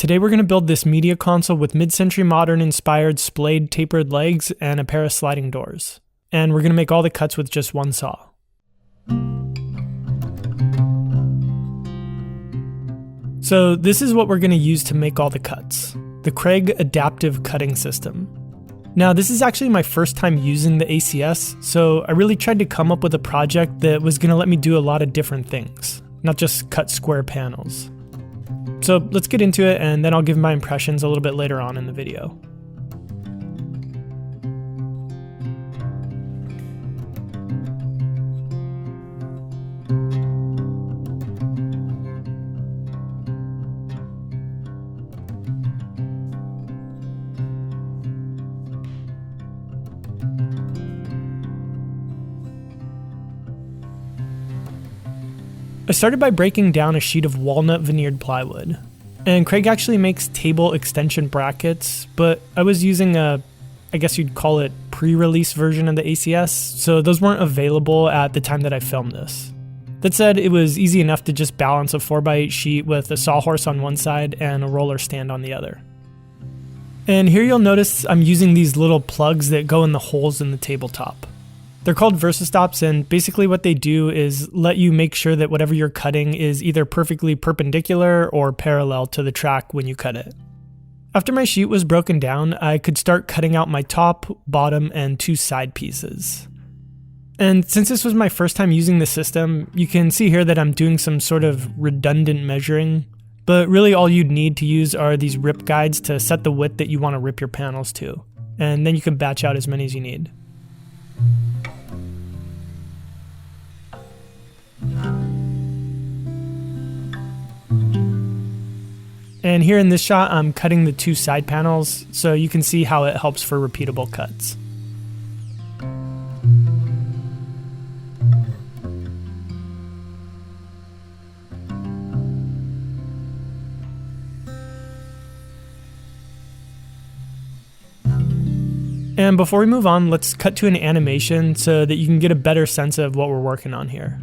Today we're going to build this media console with mid-century modern inspired splayed tapered legs and a pair of sliding doors. And we're going to make all the cuts with just one saw. So this is what we're going to use to make all the cuts. The Kreg Adaptive Cutting System. Now this is actually my first time using the ACS, so I really tried to come up with a project that was going to let me do a lot of different things, not just cut square panels. So let's get into it, and then I'll give my impressions a little bit later on in the video. I started by breaking down a sheet of walnut veneered plywood, and Kreg actually makes table extension brackets, but I was using I guess you'd call it pre-release version of the ACS, so those weren't available at the time that I filmed this. That said, it was easy enough to just balance a 4x8 sheet with a sawhorse on one side and a roller stand on the other. And here you'll notice I'm using these little plugs that go in the holes in the tabletop. They're called VersaStops, and basically what they do is let you make sure that whatever you're cutting is either perfectly perpendicular or parallel to the track when you cut it. After my sheet was broken down, I could start cutting out my top, bottom, and two side pieces. And since this was my first time using the system, you can see here that I'm doing some sort of redundant measuring, but really all you'd need to use are these rip guides to set the width that you want to rip your panels to, and then you can batch out as many as you need. And here in this shot, I'm cutting the two side panels, so you can see how it helps for repeatable cuts. And before we move on, let's cut to an animation so that you can get a better sense of what we're working on here.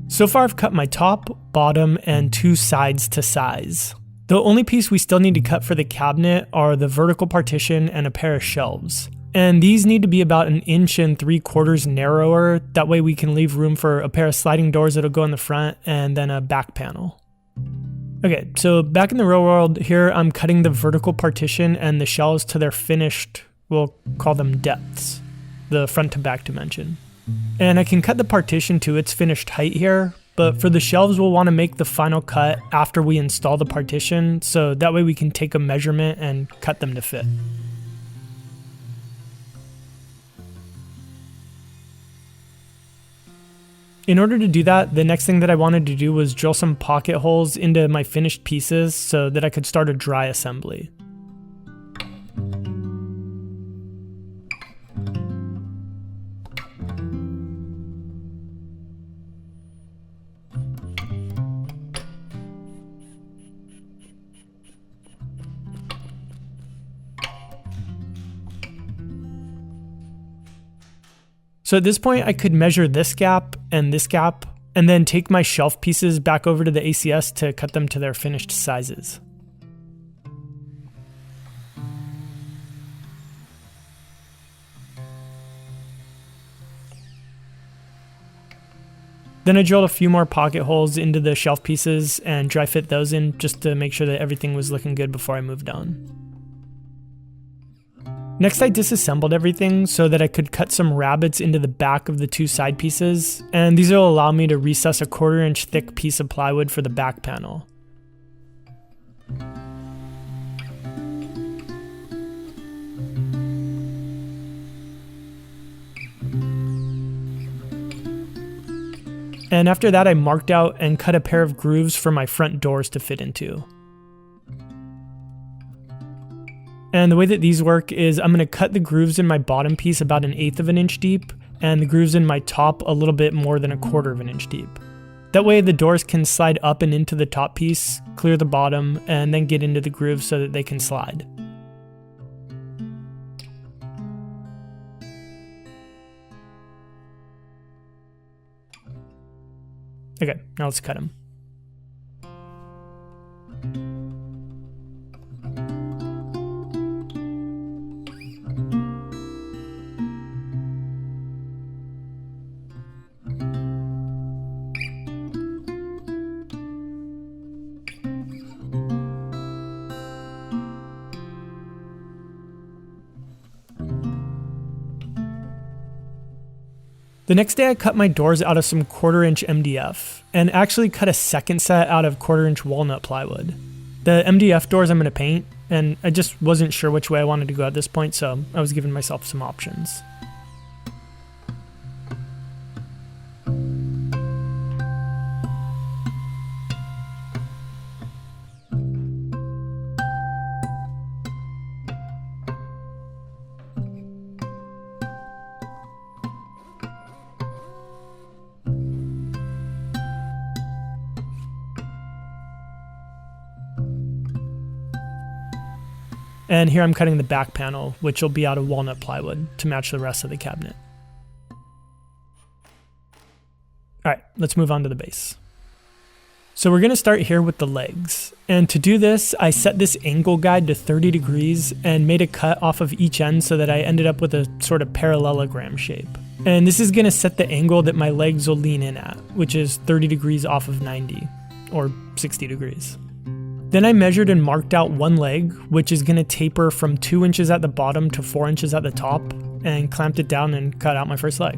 So far I've cut my top, bottom, and two sides to size. The only piece we still need to cut for the cabinet are the vertical partition and a pair of shelves. And these need to be about 1 3/4 inches narrower, that way we can leave room for a pair of sliding doors that'll go in the front and then a back panel. Okay, so back in the real world, here I'm cutting the vertical partition and the shelves to their finished, we'll call them depths, the front to back dimension. And I can cut the partition to its finished height here, but for the shelves we'll want to make the final cut after we install the partition, so that way we can take a measurement and cut them to fit. In order to do that, the next thing that I wanted to do was drill some pocket holes into my finished pieces so that I could start a dry assembly. So at this point I could measure this gap, and then take my shelf pieces back over to the ACS to cut them to their finished sizes. Then I drilled a few more pocket holes into the shelf pieces and dry fit those in just to make sure that everything was looking good before I moved on. Next I disassembled everything so that I could cut some rabbets into the back of the two side pieces, and these will allow me to recess a 1/4 inch thick piece of plywood for the back panel. And after that I marked out and cut a pair of grooves for my front doors to fit into. And the way that these work is I'm going to cut the grooves in my bottom piece about 1/8 inch deep, and the grooves in my top a little bit more than 1/4 inch deep. That way the doors can slide up and into the top piece, clear the bottom, and then get into the grooves so that they can slide. Okay, now let's cut them. The next day I cut my doors out of some 1/4 inch MDF, and actually cut a second set out of 1/4 inch walnut plywood. The MDF doors I'm going to paint, and I just wasn't sure which way I wanted to go at this point, so I was giving myself some options. And here I'm cutting the back panel, which will be out of walnut plywood to match the rest of the cabinet. All right, let's move on to the base. So we're gonna start here with the legs. And to do this, I set this angle guide to 30 degrees and made a cut off of each end so that I ended up with a sort of parallelogram shape. And this is gonna set the angle that my legs will lean in at, which is 30 degrees off of 90, or 60 degrees. Then I measured and marked out one leg, which is going to taper from 2 inches at the bottom to 4 inches at the top, and clamped it down and cut out my first leg.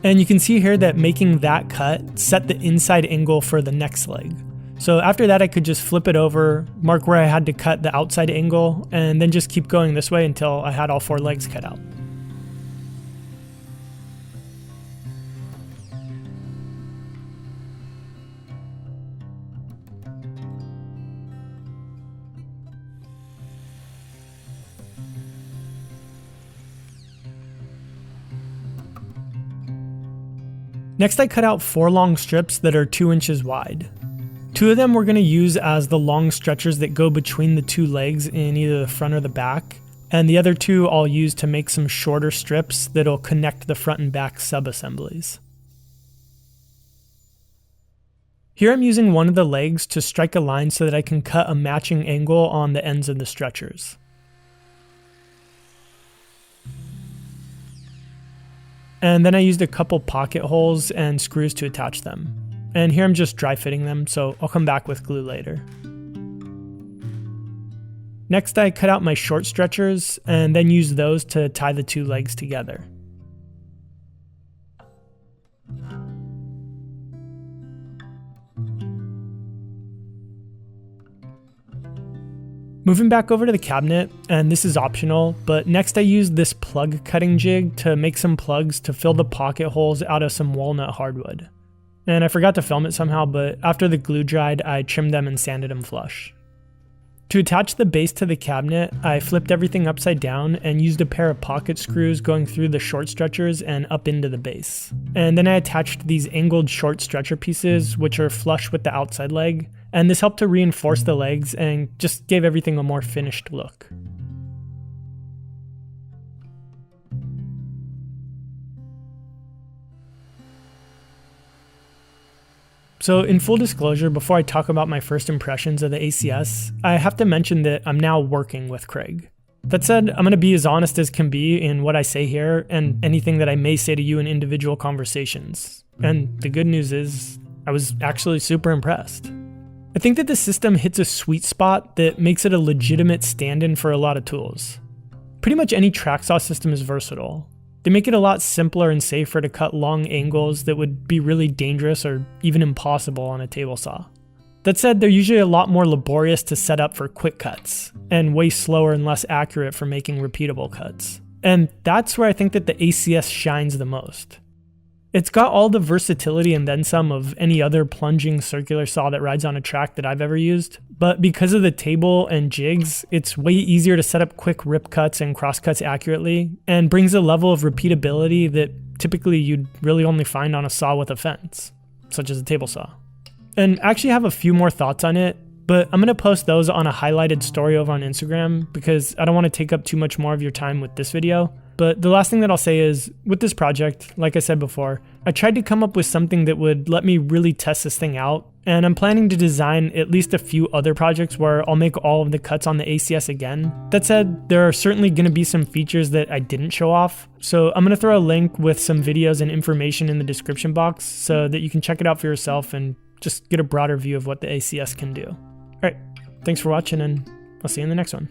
And you can see here that making that cut set the inside angle for the next leg. So after that I could just flip it over, mark where I had to cut the outside angle, and then just keep going this way until I had all 4 legs cut out. Next I cut out 4 long strips that are 2 inches wide. 2 of them we're going to use as the long stretchers that go between the 2 legs in either the front or the back, and the other 2 I'll use to make some shorter strips that'll connect the front and back sub-assemblies. Here I'm using one of the legs to strike a line so that I can cut a matching angle on the ends of the stretchers. And then I used a couple pocket holes and screws to attach them. And here I'm just dry fitting them, so I'll come back with glue later. Next I cut out my short stretchers and then used those to tie the 2 legs together. Moving back over to the cabinet, and this is optional, but next I used this plug cutting jig to make some plugs to fill the pocket holes out of some walnut hardwood. And I forgot to film it somehow, but after the glue dried, I trimmed them and sanded them flush. To attach the base to the cabinet, I flipped everything upside down and used a pair of pocket screws going through the short stretchers and up into the base. And then I attached these angled short stretcher pieces, which are flush with the outside leg, and this helped to reinforce the legs and just gave everything a more finished look. So in full disclosure, before I talk about my first impressions of the ACS, I have to mention that I'm now working with Craig. That said, I'm going to be as honest as can be in what I say here and anything that I may say to you in individual conversations. And the good news is, I was actually super impressed. I think that the system hits a sweet spot that makes it a legitimate stand-in for a lot of tools. Pretty much any track saw system is versatile. They make it a lot simpler and safer to cut long angles that would be really dangerous or even impossible on a table saw. That said, they're usually a lot more laborious to set up for quick cuts, and way slower and less accurate for making repeatable cuts. And that's where I think that the ACS shines the most. It's got all the versatility and then some of any other plunging circular saw that rides on a track that I've ever used, but because of the table and jigs, it's way easier to set up quick rip cuts and cross cuts accurately, and brings a level of repeatability that typically you'd really only find on a saw with a fence, such as a table saw. And I actually have a few more thoughts on it, but I'm going to post those on a highlighted story over on Instagram because I don't want to take up too much more of your time with this video. But the last thing that I'll say is, with this project, like I said before, I tried to come up with something that would let me really test this thing out, and I'm planning to design at least a few other projects where I'll make all of the cuts on the ACS again. That said, there are certainly going to be some features that I didn't show off, so I'm going to throw a link with some videos and information in the description box so that you can check it out for yourself and just get a broader view of what the ACS can do. Alright, thanks for watching, and I'll see you in the next one.